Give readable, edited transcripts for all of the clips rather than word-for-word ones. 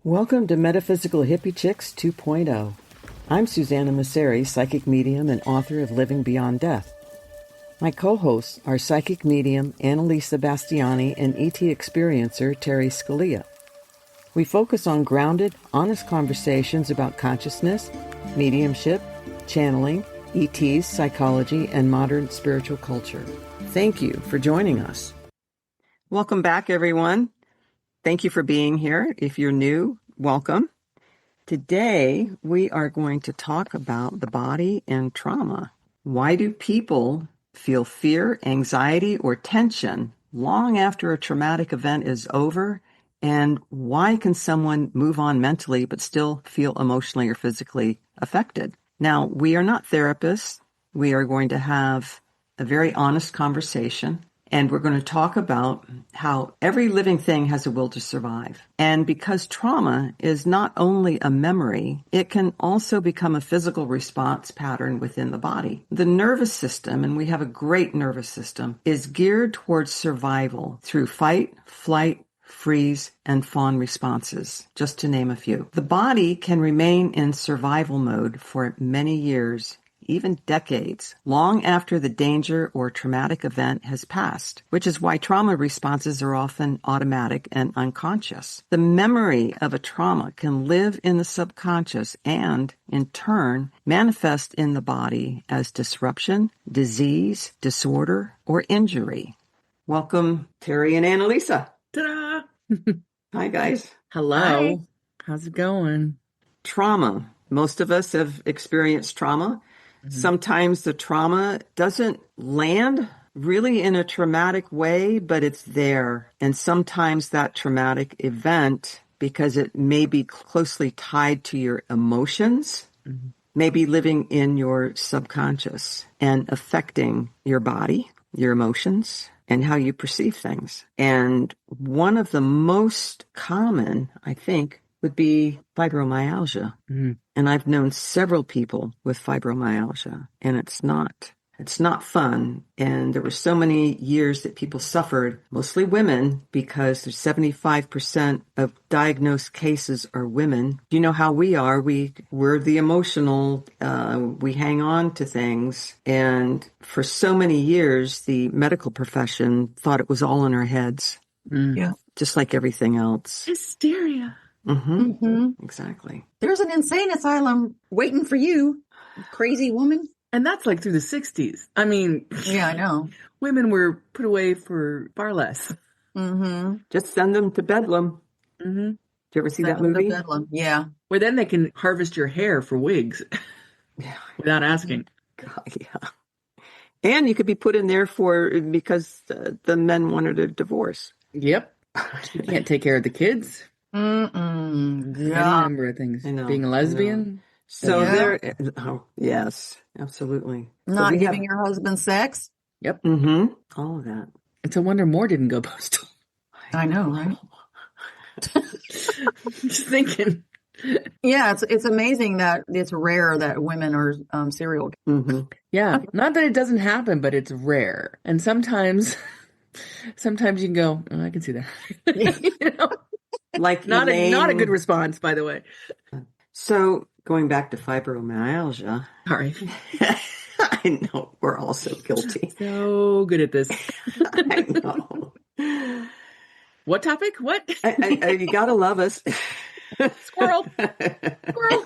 Welcome to Metaphysical Hippie Chicks 2.0. I'm Susanna Masseri, psychic medium and author of Living Beyond Death. My co-hosts are psychic medium Annalisa Bastiani and ET experiencer Terry Scalia. We focus on grounded, honest conversations about consciousness, mediumship, channeling, ETs, psychology, and modern spiritual culture. Thank you for joining us. Welcome back, everyone. Thank you for being here. If you're new, welcome. Today, we are going to talk about the body and trauma. Why do people feel fear, anxiety, or tension long after a traumatic event is over? And why can someone move on mentally but still feel emotionally or physically affected? Now, we are not therapists. We are going to have a very honest conversation. And we're going to talk about how every living thing has a will to survive. And because trauma is not only a memory, it can also become a physical response pattern within the body. The nervous system, and we have a great nervous system, is geared towards survival through fight, flight, freeze, and fawn responses, just to name a few. The body can remain in survival mode for many years, even decades, long after the danger or traumatic event has passed, which is why trauma responses are often automatic and unconscious. The memory of a trauma can live in the subconscious and, in turn, manifest in the body as disruption, disease, disorder, or injury. Welcome, Terry and Annalisa. Ta-da! Hi, guys. Hello. Hi. How's it going? Trauma. Most of us have experienced trauma. Sometimes the trauma doesn't land really in a traumatic way, but it's there. And sometimes that traumatic event, because it may be closely tied to your emotions, may be living in your subconscious and affecting your body, your emotions, and how you perceive things. And one of the most common, I think, would be fibromyalgia. And I've known several people with fibromyalgia, and it's not fun. And there were so many years that people suffered, mostly women, because 75% of diagnosed cases are women. You know how we are. We're the emotional, we hang on to things. And for so many years, the medical profession thought it was all in our heads. Yeah. Just like everything else. Hysteria. Exactly. There's an insane asylum waiting for you, crazy woman. And that's like through the 60s. I mean, Yeah, I know. women were put away for far less. Just send them to Bedlam. Did you ever see that movie? Bedlam. Yeah. Where then they can harvest your hair for wigs without asking. God, yeah. And you could be put in there because the men wanted a divorce. Yep. You can't take care of the kids. Yeah. Any number of things. I know, Being a lesbian. So Yeah. yes, absolutely. Not giving your husband sex. Yep. All of that. It's a wonder more didn't go postal. I know, right? Just thinking. Yeah, it's amazing that it's rare that women are serial killers. Yeah. Not that it doesn't happen, but it's rare. And sometimes you can go, oh, I can see that. You know? Like Not a good response, by the way. So going back to fibromyalgia. Sorry. I know we're all so guilty. So good at this. I know. What topic? What? You gotta love us. Squirrel. Squirrel.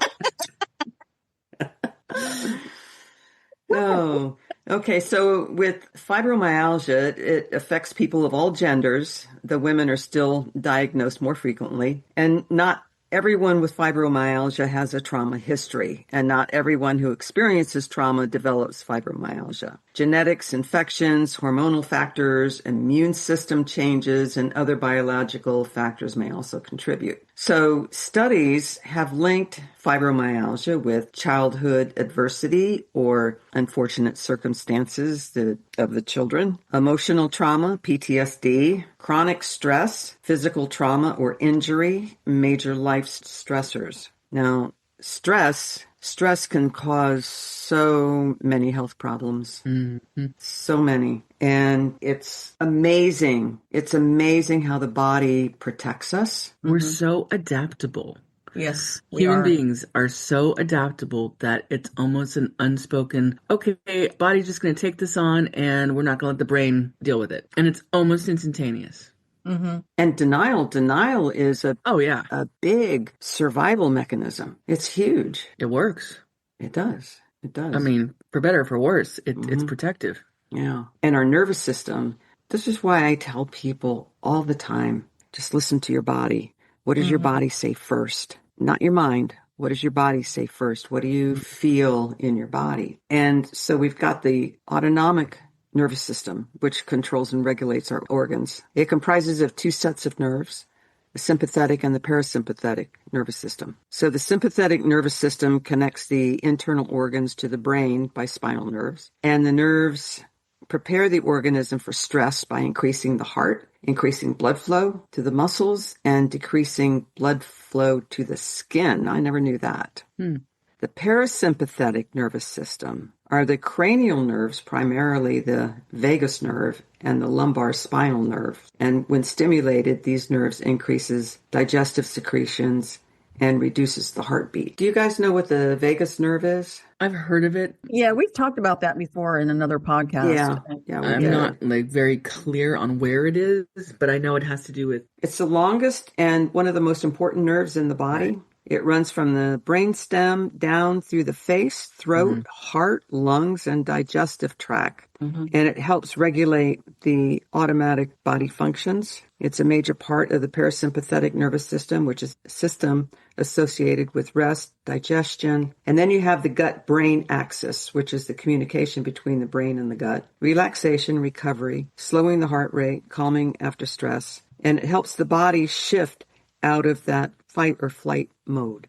Oh, okay. So with fibromyalgia, it affects people of all genders. The women are still diagnosed more frequently, and not everyone with fibromyalgia has a trauma history, and not everyone who experiences trauma develops fibromyalgia. Genetics, infections, hormonal factors, immune system changes, and other biological factors may also contribute. So studies have linked fibromyalgia with childhood adversity or unfortunate circumstances of the children, emotional trauma, PTSD, chronic stress, physical trauma or injury, major life stressors. Now, stress Stress can cause so many health problems. Mm-hmm. So many. And it's amazing. It's amazing how the body protects us. We're so adaptable. Yes, we Human are. beings are so adaptable that it's almost an unspoken, okay, body's just going to take this on and we're not going to let the brain deal with it. And it's almost instantaneous. Mm-hmm. And denial is a Yeah. a big survival mechanism. It's huge. It works. It does. It does. I mean, for better or for worse, it's protective. Yeah. And our nervous system, this is why I tell people all the time, just listen to your body. What does your body say first? Not your mind. What does your body say first? What do you feel in your body? And so we've got the autonomic nervous system, which controls and regulates our organs. It comprises of two sets of nerves, the sympathetic and the parasympathetic nervous system. So the sympathetic nervous system connects the internal organs to the brain by spinal nerves, and the nerves prepare the organism for stress by increasing the heart, increasing blood flow to the muscles, and decreasing blood flow to the skin. I never knew that. The parasympathetic nervous system are the cranial nerves, primarily the vagus nerve and the lumbar spinal nerve. And when stimulated, these nerves increases digestive secretions and reduces the heartbeat. Do you guys know what the vagus nerve is? I've heard of it. Yeah, we've talked about that before in another podcast. Yeah, I'm not very clear on where it is, but I know it has to do with... It's the longest and one of the most important nerves in the body. Right. It runs from the brainstem down through the face, throat, heart, lungs, and digestive tract. And it helps regulate the automatic body functions. It's a major part of the parasympathetic nervous system, which is a system associated with rest, digestion. And then you have the gut-brain axis, which is the communication between the brain and the gut. Relaxation, recovery, slowing the heart rate, calming after stress. And it helps the body shift out of that fight or flight mode.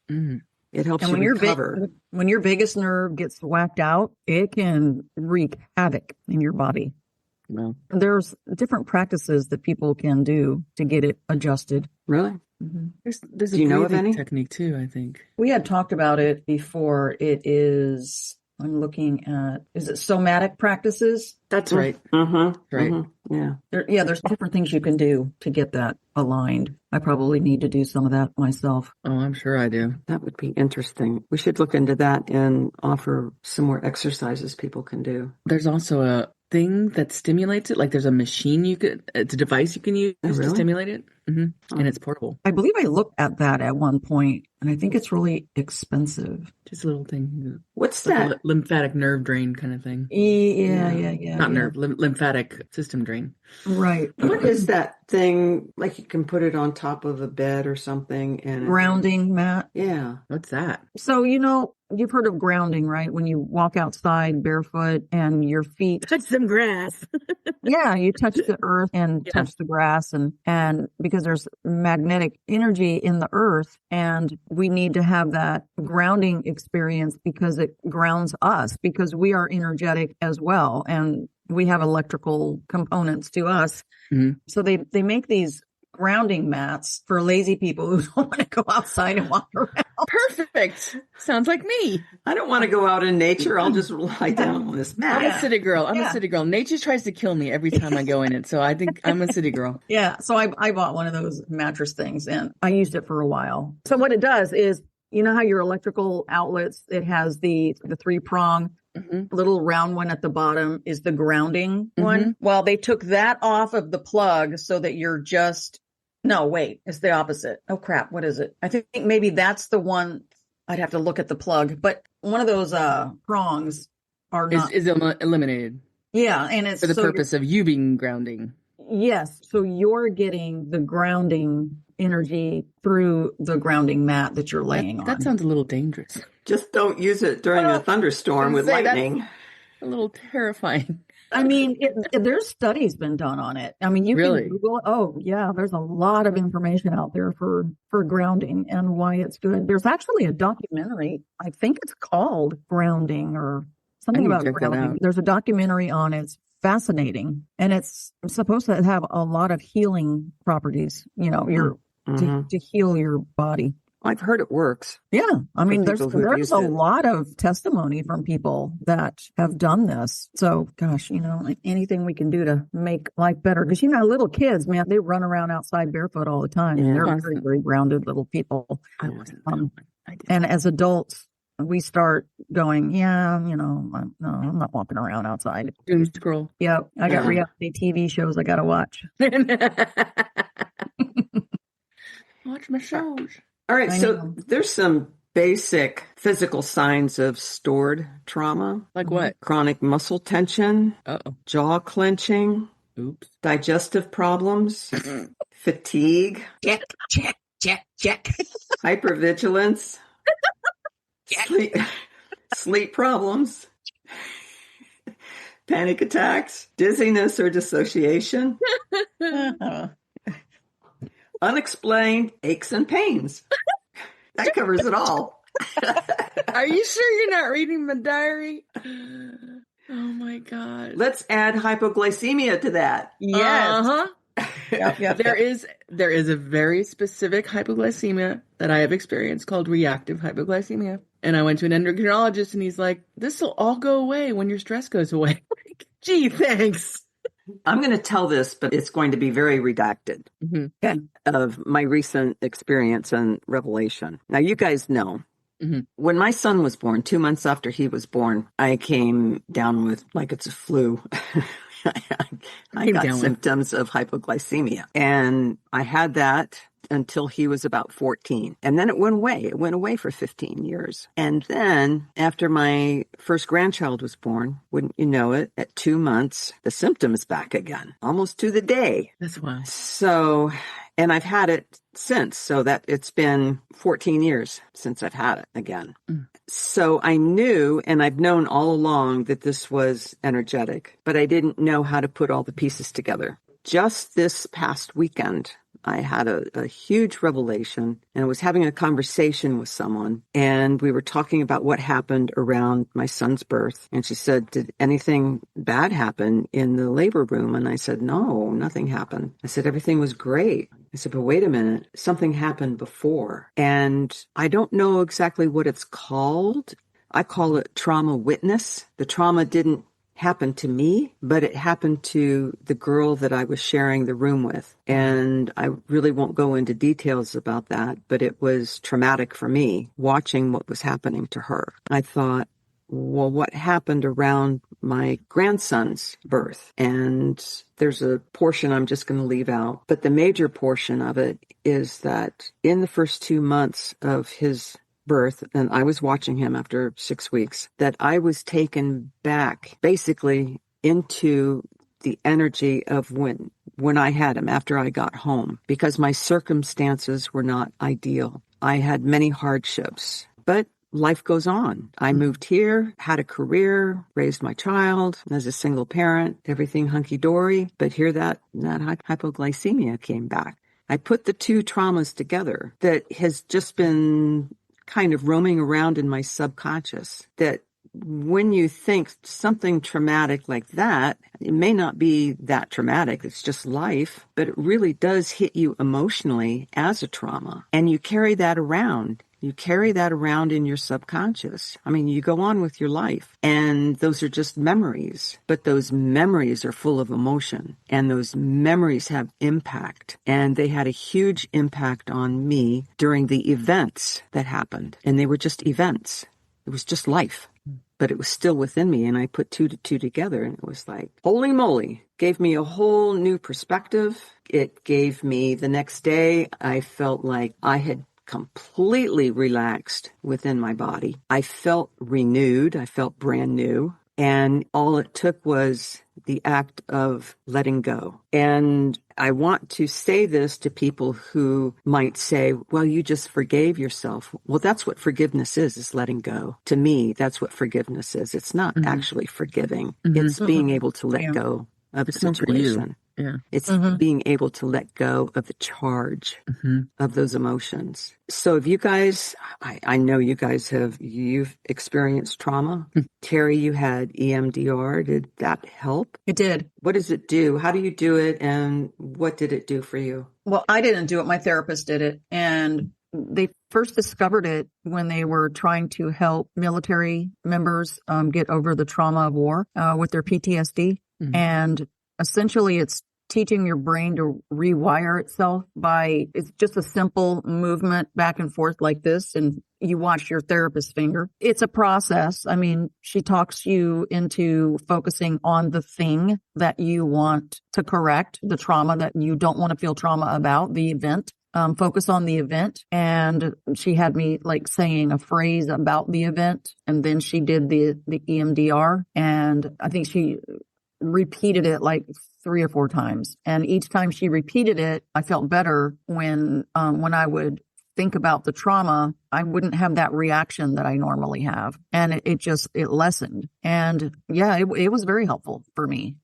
It helps you recover. When your vagus nerve gets whacked out, it can wreak havoc in your body. Well, there's different practices that people can do to get it adjusted. Really? There's Do you know of any technique too? I think we had talked about it before. It is. I'm looking at. Is it somatic practices? That's right. Right. Yeah. There's different things you can do to get that aligned. I probably need to do some of that myself. Oh, I'm sure I do. That would be interesting. We should look into that and offer some more exercises people can do. There's also a thing that stimulates it. Like there's a machine it's a device you can use to stimulate it. And it's portable. I believe I looked at that at one point, and I think it's really expensive. Just a little thing. What's like that? A lymphatic nerve drain kind of thing. Yeah. Not nerve, lymphatic system drain. Right. What is that thing? Like you can put it on top of a bed or something, and Grounding mat. Yeah. What's that? So, you've heard of grounding, right? When you walk outside barefoot and your feet touch some grass. Yeah, you touch the earth and touch the grass, and because there's magnetic energy in the earth, and we need to have that grounding experience because it grounds us, because we are energetic as well, and we have electrical components to us. So they make these grounding mats for lazy people who don't want to go outside and walk around. Perfect. Sounds like me. I don't want to go out in nature. I'll just lie down on this mat. I'm a city girl. A city girl. Nature tries to kill me every time I go in it. So I think I'm a city girl. Yeah. So I bought one of those mattress things and I used it for a while. So what it does is, you know how your electrical outlets, it has the 3-prong little round one at the bottom is the grounding one. Well, they took that off of the plug so that you're just, no, wait, it's the opposite. Oh crap. What is it? I think maybe that's the one. I'd have to look at the plug, but one of those prongs are not is eliminated. Yeah. And it's for the purpose of you being grounding. Yes. So you're getting the grounding energy through the grounding mat that you're laying on. That sounds a little dangerous. Just don't use it during a thunderstorm with lightning. A little terrifying. I mean, there's studies been done on it. I mean, you can Google. Oh, yeah, there's a lot of information out there for grounding and why it's good. There's actually a documentary. I think it's called Grounding or something about grounding. There's a documentary on it. It's fascinating, and it's supposed to have a lot of healing properties. To heal your body. I've heard it works. Yeah. I mean, there's people who've a used it. lot of testimony from people that have done this. So, gosh, like anything we can do to make life better. Because, little kids, man, they run around outside barefoot all the time. And they're very, very grounded little people. I wasn't that one. I did. And as adults, we start going, I'm not walking around outside. Doom scroll. Yeah. I got reality TV shows I got to watch. Watch my shows. All right, so there's some basic physical signs of stored trauma. Like what? Chronic muscle tension, jaw clenching, digestive problems, fatigue, check, hypervigilance, sleep problems, panic attacks, dizziness or dissociation, unexplained aches and pains. That covers it all. Are you sure you're not reading my diary? Oh my God. Let's add hypoglycemia to that. Yes. Yep. There is a very specific hypoglycemia that I have experienced called reactive hypoglycemia. And I went to an endocrinologist and he's like, this will all go away when your stress goes away. Like, gee, thanks. I'm going to tell this, but it's going to be very redacted of my recent experience and revelation. Now, you guys know, when my son was born, 2 months after he was born, I came down with like it's a flu. I got symptoms of hypoglycemia. And I had that until he was about 14. And then it went away. It went away for 15 years. And then after my first grandchild was born, wouldn't you know it, at 2 months, the symptoms back again, almost to the day. That's why. So, and I've had it since. So that it's been 14 years since I've had it again. So I knew, and I've known all along that this was energetic, but I didn't know how to put all the pieces together. Just this past weekend, I had a huge revelation, and I was having a conversation with someone, and we were talking about what happened around my son's birth. And she said, did anything bad happen in the labor room? And I said, no, nothing happened. I said, everything was great. I said, but wait a minute, something happened before. And I don't know exactly what it's called. I call it trauma witness. The trauma didn't happened to me, but it happened to the girl that I was sharing the room with. And I really won't go into details about that, but it was traumatic for me watching what was happening to her. I thought, well, what happened around my grandson's birth? And there's a portion I'm just going to leave out, but the major portion of it is that in the first 2 months of his birth, and I was watching him after 6 weeks, that I was taken back basically into the energy of when I had him after I got home, because my circumstances were not ideal. I had many hardships, but life goes on. I moved here, had a career, raised my child as a single parent, everything hunky-dory, but here that hypoglycemia came back. I put the two traumas together that has just been kind of roaming around in my subconscious, that when you think something traumatic like that, it may not be that traumatic, it's just life, but it really does hit you emotionally as a trauma. And you carry that around. You carry that around in your subconscious. I mean, you go on with your life, and those are just memories, but those memories are full of emotion, and those memories have impact, and they had a huge impact on me during the events that happened, and they were just events. It was just life, but it was still within me, and I put 2 to 2 together, and it was like, holy moly, gave me a whole new perspective. It gave me, the next day, I felt like I had completely relaxed within my body. I felt renewed. I felt brand new. And all it took was the act of letting go. And I want to say this to people who might say, well, you just forgave yourself. Well, that's what forgiveness is letting go. To me, that's what forgiveness is. It's not actually forgiving. It's being able to let go of the situation. Yeah. It's being able to let go of the charge of those emotions. So if you guys, I know you guys you've experienced trauma. Terry, you had EMDR. Did that help? It did. What does it do? How do you do it? And what did it do for you? Well, I didn't do it. My therapist did it. And they first discovered it when they were trying to help military members get over the trauma of war with their PTSD. Mhm. And essentially it's teaching your brain to rewire itself it's just a simple movement back and forth like this. And you watch your therapist's finger. It's a process. I mean, she talks you into focusing on the thing that you want to correct, the trauma that you don't want to feel trauma about, the event. Focus on the event. And she had me like saying a phrase about the event. And then she did the EMDR. And I think she repeated it like 3 or 4 times. And each time she repeated it, I felt better when I would think about the trauma, I wouldn't have that reaction that I normally have. And it lessened. And yeah, it was very helpful for me.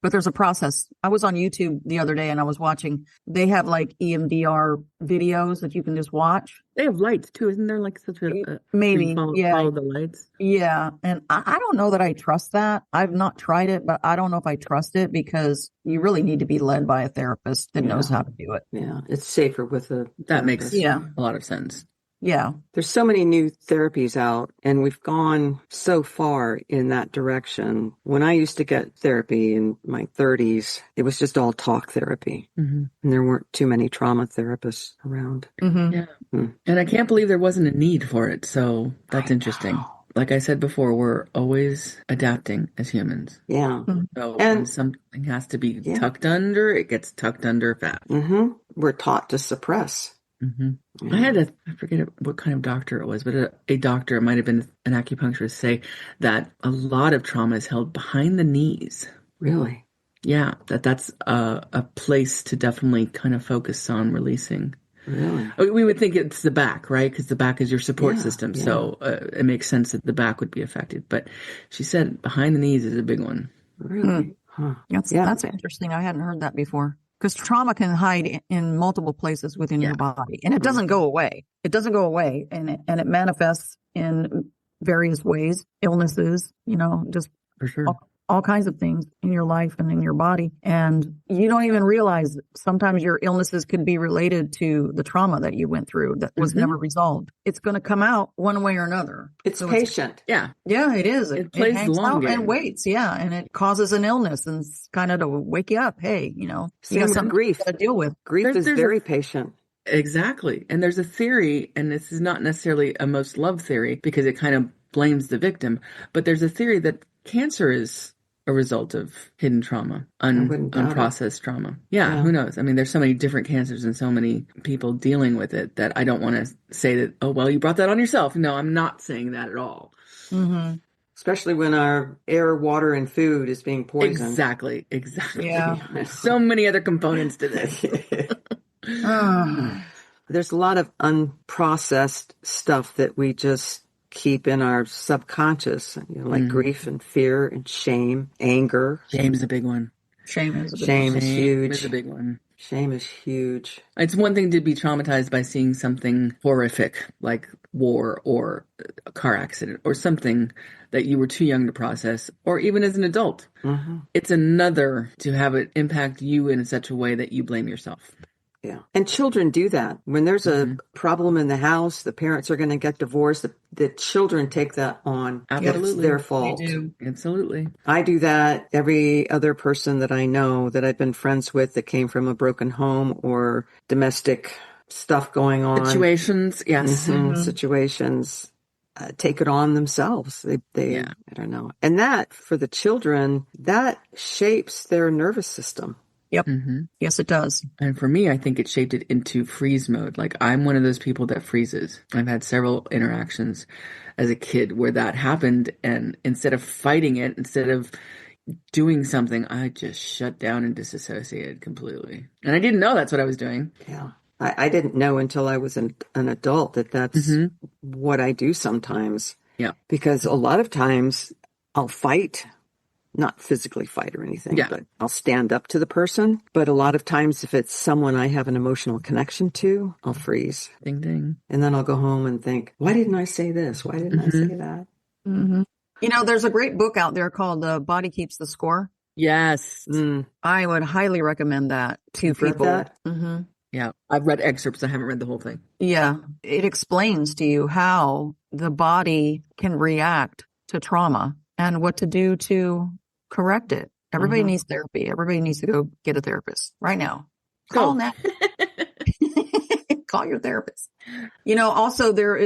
But there's a process. I was on YouTube the other day and I was watching, they have like EMDR videos that you can just watch. They have lights too. Isn't there like such a maybe follow the lights? Yeah. And I don't know that I trust that. I've not tried it, but I don't know if I trust it because you really need to be led by a therapist that knows how to do it. Yeah. It's safer with a That makes a lot of sense. Yeah. There's so many new therapies out, and we've gone so far in that direction. When I used to get therapy in my 30s, it was just all talk therapy. Mm-hmm. And there weren't too many trauma therapists around. Mm-hmm. Yeah. Mm. And I can't believe there wasn't a need for it. So that's interesting. Like I said before, we're always adapting as humans. Yeah. So And- when something has to be tucked under, it gets tucked under fast. Mm-hmm. We're taught to suppress. Mm-hmm. I had I forget what kind of doctor it was, but a doctor, it might have been an acupuncturist, say that a lot of trauma is held behind the knees. Really? Yeah, that's a place to definitely kind of focus on releasing. Really? We would think it's the back, right? Because the back is your support system. Yeah. So it makes sense that the back would be affected. But she said behind the knees is a big one. Really? Huh. That's interesting. I hadn't heard that before. Because trauma can hide in multiple places within your body, and it doesn't go away. It doesn't go away, and it manifests in various ways, illnesses, just For sure. all kinds of things in your life and in your body. And you don't even realize sometimes your illnesses could be related to the trauma that you went through that was never resolved. It's going to come out one way or another. It's patient. Yeah. Yeah, it is. It plays the hangs long out game. and waits. Yeah. And it causes an illness and it's kind of to wake you up. Hey, you got something grief. to deal with. Grief is very patient. Exactly. And there's a theory, and this is not necessarily a most loved theory because it kind of blames the victim, but there's a theory that cancer is a result of hidden trauma, unprocessed trauma. Yeah, who knows? I mean, there's so many different cancers and so many people dealing with it that I don't want to say that, oh, well, you brought that on yourself. No, I'm not saying that at all. Mm-hmm. Especially when our air, water, and food is being poisoned. Exactly. Yeah. There's so many other components to this. There's a lot of unprocessed stuff that we just keep in our subconscious, like grief and fear and shame, anger. Shame is a big one. Shame is huge. Shame is a big one. Shame is huge. It's one thing to be traumatized by seeing something horrific like war or a car accident or something that you were too young to process, or even as an adult. Mm-hmm. It's another to have it impact you in such a way that you blame yourself. Yeah. And children do that. When there's a problem in the house, the parents are going to get divorced. The children take that on. Absolutely. It's their fault. They do. Absolutely. I do that. Every other person that I know that I've been friends with that came from a broken home or domestic stuff going on. Situations, yes. Situations. Take it on themselves. They I don't know. And that, for the children, that shapes their nervous system. Yep. Yes, it does. And for me, I think it shaped it into freeze mode. Like, I'm one of those people that freezes. I've had several interactions as a kid where that happened. And instead of fighting it, instead of doing something, I just shut down and disassociated completely. And I didn't know that's what I was doing. Yeah. I didn't know until I was an adult that's what I do sometimes. Yeah. Because a lot of times I'll fight. Not physically fight or anything, but I'll stand up to the person. But a lot of times if it's someone I have an emotional connection to, I'll freeze. Ding, ding. And then I'll go home and think, why didn't I say this? Why didn't I say that? There's a great book out there called Body Keeps the Score. Yes. I would highly recommend that to You've read people. that? Yeah. I've read excerpts. I haven't read the whole thing. Yeah. It explains to you how the body can react to trauma and what to do to correct it. Everybody needs therapy. Everybody needs to go get a therapist right now. Call now. Call your therapist. Also there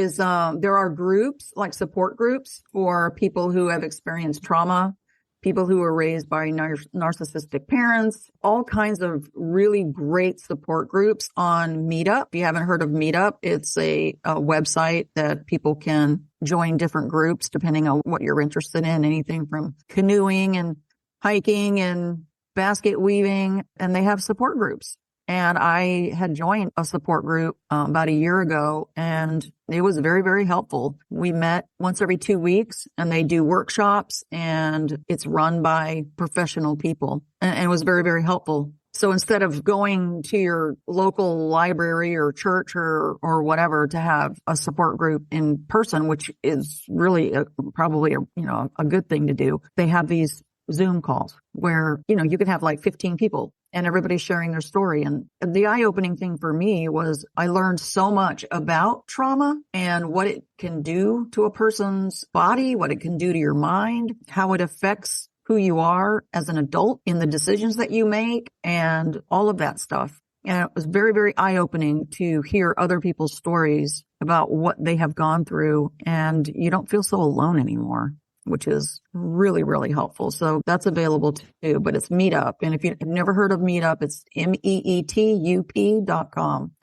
are groups, like support groups for people who have experienced trauma, people who were raised by narcissistic parents, all kinds of really great support groups on Meetup. If you haven't heard of Meetup, it's a website that people can join different groups depending on what you're interested in, anything from canoeing and hiking and basket weaving, and they have support groups. And I had joined a support group about a year ago, and it was very, very helpful. We met once every 2 weeks, and they do workshops, and it's run by professional people, and it was very, very helpful. So instead of going to your local library or church or whatever to have a support group in person, which is really probably a good thing to do, they have these Zoom calls where, you could have like 15 people and everybody's sharing their story. And the eye-opening thing for me was I learned so much about trauma and what it can do to a person's body, what it can do to your mind, how it affects who you are as an adult in the decisions that you make and all of that stuff. And it was very, very eye-opening to hear other people's stories about what they have gone through, and you don't feel so alone anymore, which is really, really helpful. So that's available too, but it's Meetup. And if you've never heard of Meetup, it's meetup.com.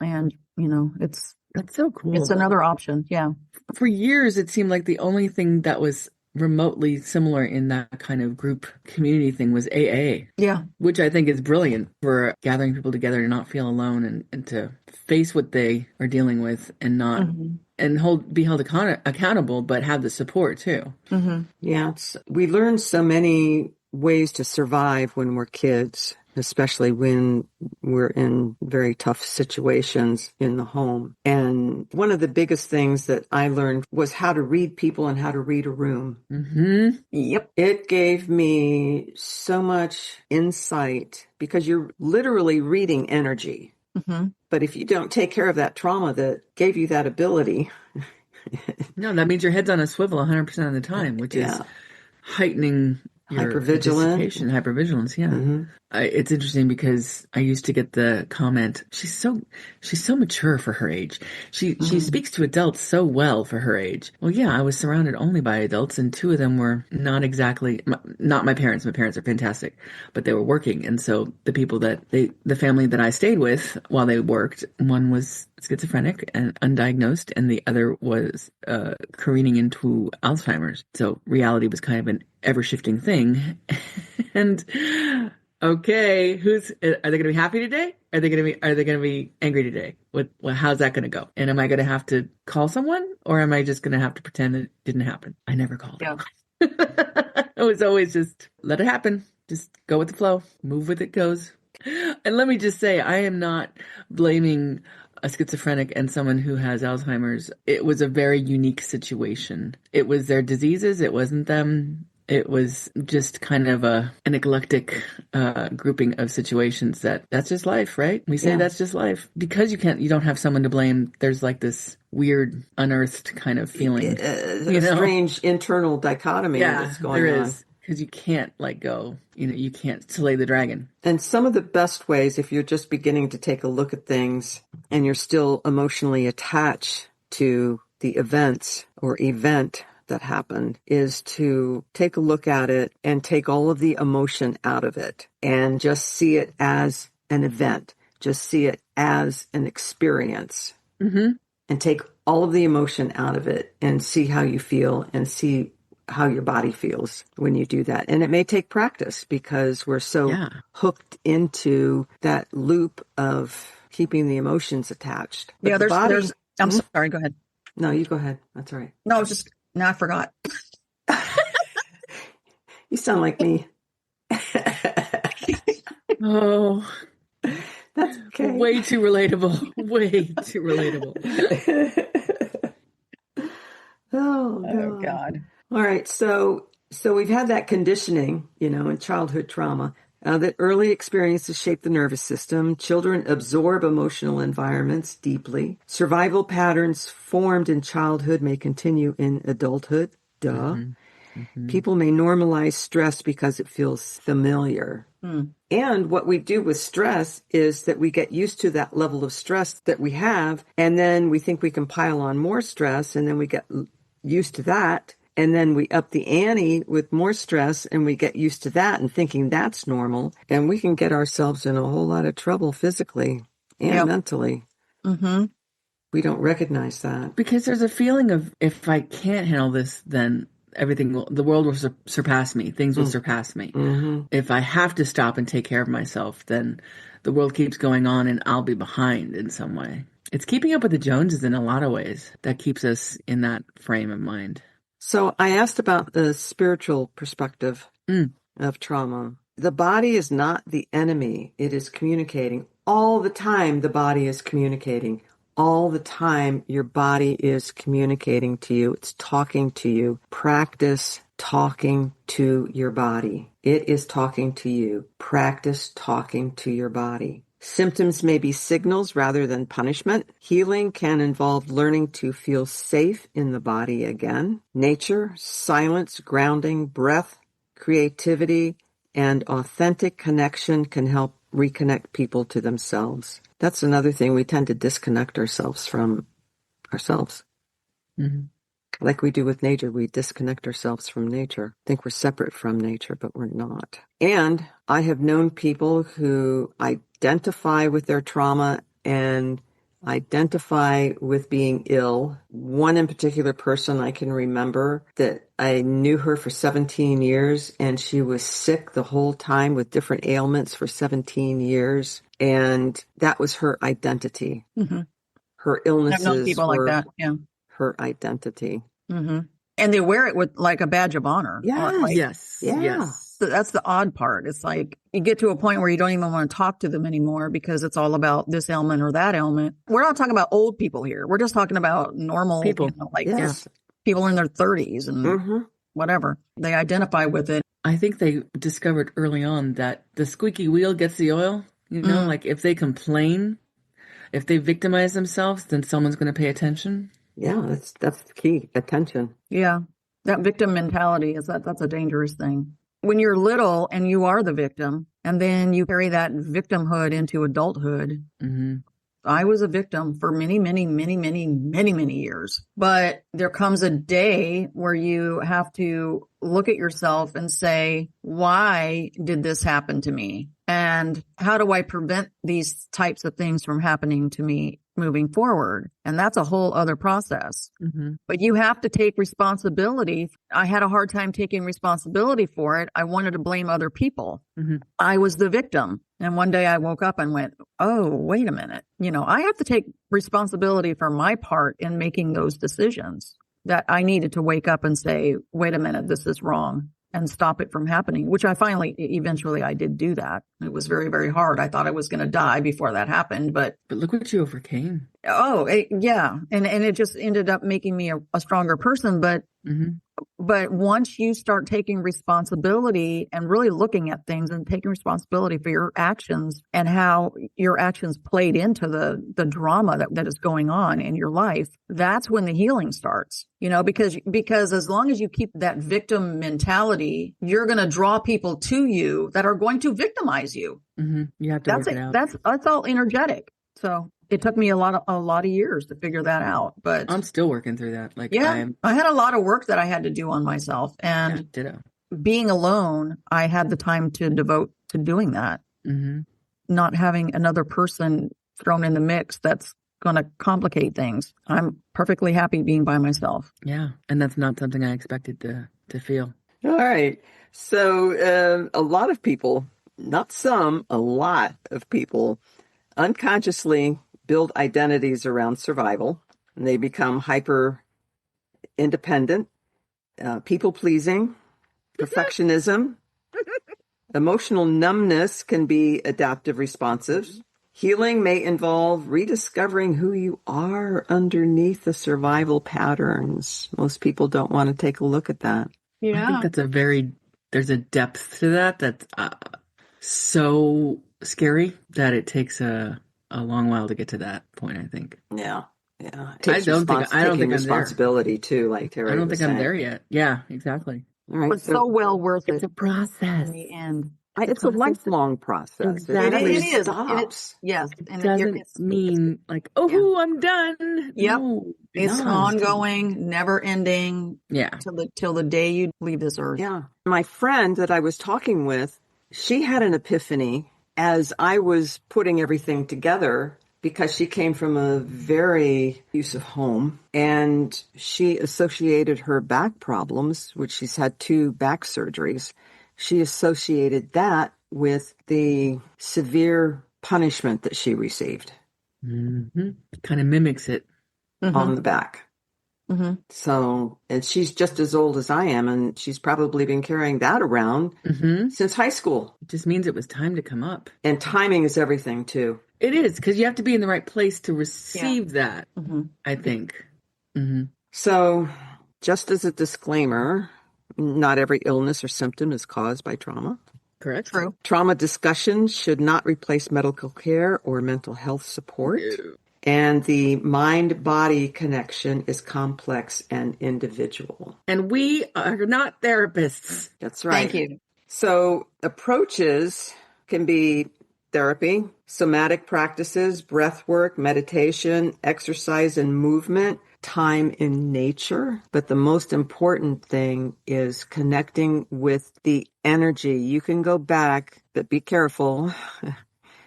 And, that's so cool. It's another option. Yeah. For years, it seemed like the only thing that was remotely similar in that kind of group community thing was AA. Yeah. Which I think is brilliant for gathering people together to not feel alone and to face what they are dealing with and not and be held accountable, but have the support too. Yeah, we learn so many ways to survive when we're kids, especially when we're in very tough situations in the home. And one of the biggest things that I learned was how to read people and how to read a room. Yep. It gave me so much insight because you're literally reading energy. But if you don't take care of that trauma that gave you that ability. No, that means your head's on a swivel 100% of the time, which is heightening your hypervigilance. Yeah. It's interesting because I used to get the comment, she's so mature for her age. She speaks to adults so well for her age. Well, yeah, I was surrounded only by adults, and two of them were not my parents. My parents are fantastic, but they were working. And so the people the family that I stayed with while they worked, one was schizophrenic and undiagnosed, and the other was careening into Alzheimer's. So reality was kind of an ever-shifting thing. And okay, are they going to be happy today? Are they going to be angry today? How's that going to go? And am I going to have to call someone, or am I just going to have to pretend it didn't happen? I never called. Yeah. It was always just let it happen. Just go with the flow. Move with it goes. And let me just say, I am not blaming a schizophrenic and someone who has Alzheimer's. It was a very unique situation. It was their diseases. It wasn't them. It was just kind of an eclectic grouping of situations that's just life, right? We say that's just life. Because you don't have someone to blame, there's like this weird, unearthed kind of feeling. Strange internal dichotomy that's going on. There is. Because you can't let go. You can't slay the dragon. And some of the best ways, if you're just beginning to take a look at things and you're still emotionally attached to the events or event that happened, is to take a look at it and take all of the emotion out of it and just see it as an event. Just see it as an experience and take all of the emotion out of it and see how you feel and see how your body feels when you do that. And it may take practice because we're so hooked into that loop of keeping the emotions attached. But there's I'm sorry, go ahead. No, you go ahead. That's all right. No, I forgot. You sound like me. Oh, that's okay. Way too relatable. Way too relatable. Oh, God. All right. So we've had that conditioning, in childhood trauma. That early experiences shape the nervous system. Children absorb emotional environments deeply. Survival patterns formed in childhood may continue in adulthood. Duh. Mm-hmm. Mm-hmm. People may normalize stress because it feels familiar. And what we do with stress is that we get used to that level of stress that we have, and then we think we can pile on more stress, and then we get used to that, and then we up the ante with more stress, and we get used to that and thinking that's normal, and we can get ourselves in a whole lot of trouble physically and mentally. Mm-hmm. We don't recognize that. Because there's a feeling of, if I can't handle this, then the world will surpass me. Things will surpass me. Mm-hmm. If I have to stop and take care of myself, then the world keeps going on and I'll be behind in some way. It's keeping up with the Joneses in a lot of ways that keeps us in that frame of mind. So I asked about the spiritual perspective of trauma. The body is not the enemy. It is communicating. All the time, the body is communicating. All the time, your body is communicating to you. It's talking to you. Practice talking to your body. It is talking to you. Practice talking to your body. Symptoms may be signals rather than punishment. Healing can involve learning to feel safe in the body again. Nature, silence, grounding, breath, creativity, and authentic connection can help reconnect people to themselves. That's another thing. We tend to disconnect ourselves from ourselves. Mm-hmm. Like we do with nature, we disconnect ourselves from nature. Think we're separate from nature, but we're not. And I have known people who identify with their trauma and identify with being ill. One in particular person I can remember that I knew her for 17 years and she was sick the whole time with different ailments for 17 years. And that was her identity. Mm-hmm. Her illnesses I've known people were like that. Yeah. her identity. Mm-hmm. And they wear it with like a badge of honor. Yes. Yeah. Yes. That's the odd part. It's like you get to a point where you don't even want to talk to them anymore because it's all about this ailment or that ailment. We're not talking about old people here. We're just talking about normal people. People in their 30s and whatever. They identify with it. I think they discovered early on that the squeaky wheel gets the oil. You know, like if they complain, if they victimize themselves, then someone's going to pay attention. Yeah, that's the key. Attention. Yeah. That victim mentality that's a dangerous thing. When you're little and you are the victim and then you carry that victimhood into adulthood. Mm-hmm. I was a victim for many, many, many, many, many, many years. But there comes a day where you have to look at yourself and say, why did this happen to me? And how do I prevent these types of things from happening to me moving forward? And that's a whole other process. Mm-hmm. But you have to take responsibility. I had a hard time taking responsibility for it. I wanted to blame other people. Mm-hmm. I was the victim. And one day I woke up and went, oh, wait a minute. You know, I have to take responsibility for my part in making those decisions. That I needed to wake up and say, wait a minute, this is wrong, and stop it from happening, which eventually I did do that. It was very, very hard. I thought I was going to die before that happened, but look what you overcame. Yeah. And it just ended up making me a stronger person. But once you start taking responsibility and really looking at things and taking responsibility for your actions and how your actions played into the drama that is going on in your life, that's when the healing starts, you know, because as long as you keep that victim mentality, you're going to draw people to you that are going to victimize you. Mm-hmm. You have to work it out. That's all energetic. So it took me a lot of years to figure that out, but I'm still working through that. I had a lot of work that I had to do on myself, and ditto. Being alone, I had the time to devote to doing that. Mm-hmm. Not having another person thrown in the mix that's going to complicate things. I'm perfectly happy being by myself. Yeah, and that's not something I expected to feel. All right. So a lot of people, not some, a lot of people unconsciously build identities around survival, and they become hyper independent, people pleasing, perfectionism. Emotional numbness can be adaptive responses. Healing may involve rediscovering who you are underneath the survival patterns. Most people don't want to take a look at that. Yeah. I think there's a depth to that so scary that it takes a long while to get to that point, I think. Yeah. Yeah. It I takes don't think I'm there. responsibility too, like I Terry don't was think I'm saying. there yet. Yeah, exactly. All right. But so well worth It's it a process. in the end. It's a lifelong process. It Exactly. never It is. stops. Yes. It And doesn't it's mean like, yeah. oh, I'm done. Yep. No, It's No. ongoing, never ending Yeah. till the day you leave this earth. Yeah. My friend that I was talking with, she had an epiphany as I was putting everything together because she came from a very abusive home and she associated her back problems, which she's had 2 back surgeries. She associated that with the severe punishment that she received Kind of mimics it. on the back. Mm-hmm. So, and she's just as old as I am, and she's probably been carrying that around since high school. It just means it was time to come up. And timing is everything, too. It is, because you have to be in the right place to receive that, I think. So, just as a disclaimer, not every illness or symptom is caused by trauma. Correct? True. Trauma discussions should not replace medical care or mental health support. And the mind-body connection is complex and individual. And we are not therapists. That's right. Thank you. So approaches can be therapy, somatic practices, breath work, meditation, exercise and movement, time in nature. But the most important thing is connecting with the energy. You can go back, but be careful.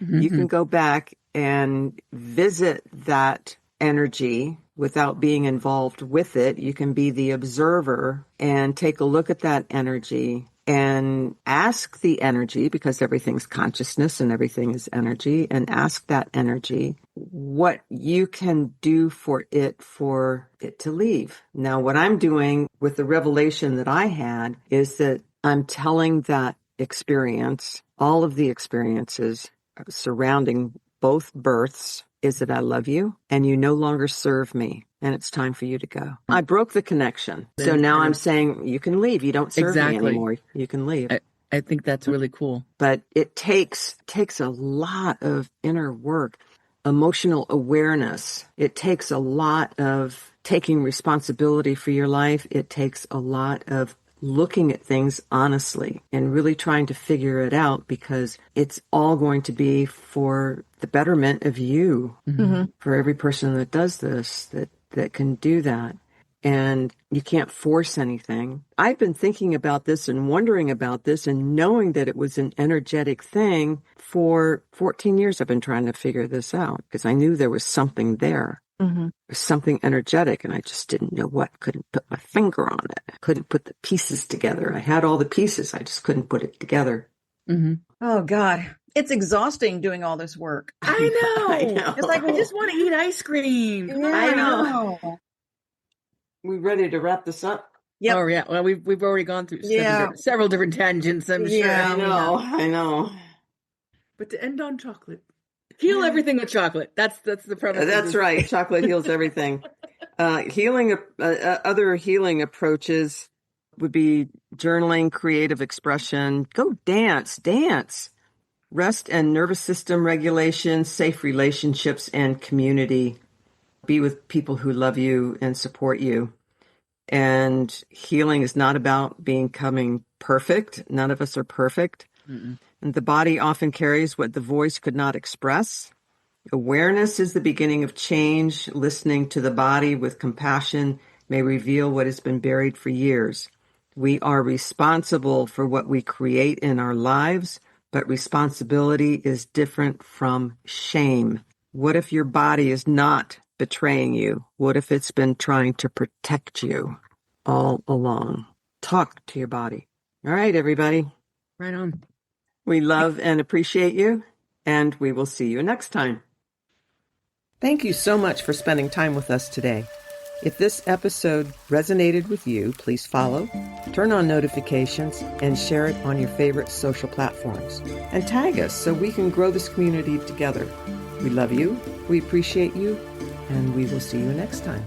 You can go back and visit that energy without being involved with it. You can be the observer and take a look at that energy and ask the energy, because everything's consciousness and everything is energy, and ask that energy what you can do for it to leave. Now, what I'm doing with the revelation that I had is that I'm telling that experience, all of the experiences surrounding both births, is that I love you and you no longer serve me and it's time for you to go. I broke the connection. So now I'm saying you can leave. You don't serve me anymore. You can leave. I think that's really cool. But it takes a lot of inner work, emotional awareness. It takes a lot of taking responsibility for your life. It takes a lot of looking at things honestly and really trying to figure it out, because it's all going to be for the betterment of you, for every person that does this, that can do that. And you can't force anything. I've been thinking about this and wondering about this and knowing that it was an energetic thing for 14 years. I've been trying to figure this out because I knew there was something there. Something energetic, and I just didn't know what. Couldn't put my finger on it. Couldn't put the pieces together. I had all the pieces. I just couldn't put it together. Oh, God. It's exhausting doing all this work. I know. It's like we just want to eat ice cream. I know. We ready to wrap this up? Yep. Oh, yeah. Well, we've already gone through Yeah. several different tangents, I'm sure. Yeah. I know. But to end on chocolate. Heal everything with chocolate. That's the premise. That's right. Chocolate heals everything. Other healing approaches would be journaling, creative expression. Go dance. Rest and nervous system regulation, safe relationships, and community. Be with people who love you and support you. And healing is not about becoming perfect. None of us are perfect. And the body often carries what the voice could not express. Awareness is the beginning of change. Listening to the body with compassion may reveal what has been buried for years. We are responsible for what we create in our lives, but responsibility is different from shame. What if your body is not betraying you? What if it's been trying to protect you all along? Talk to your body. All right, everybody. Right on. We love and appreciate you, and we will see you next time. Thank you so much for spending time with us today. If this episode resonated with you, please follow, turn on notifications, and share it on your favorite social platforms. And tag us so we can grow this community together. We love you, we appreciate you, and we will see you next time.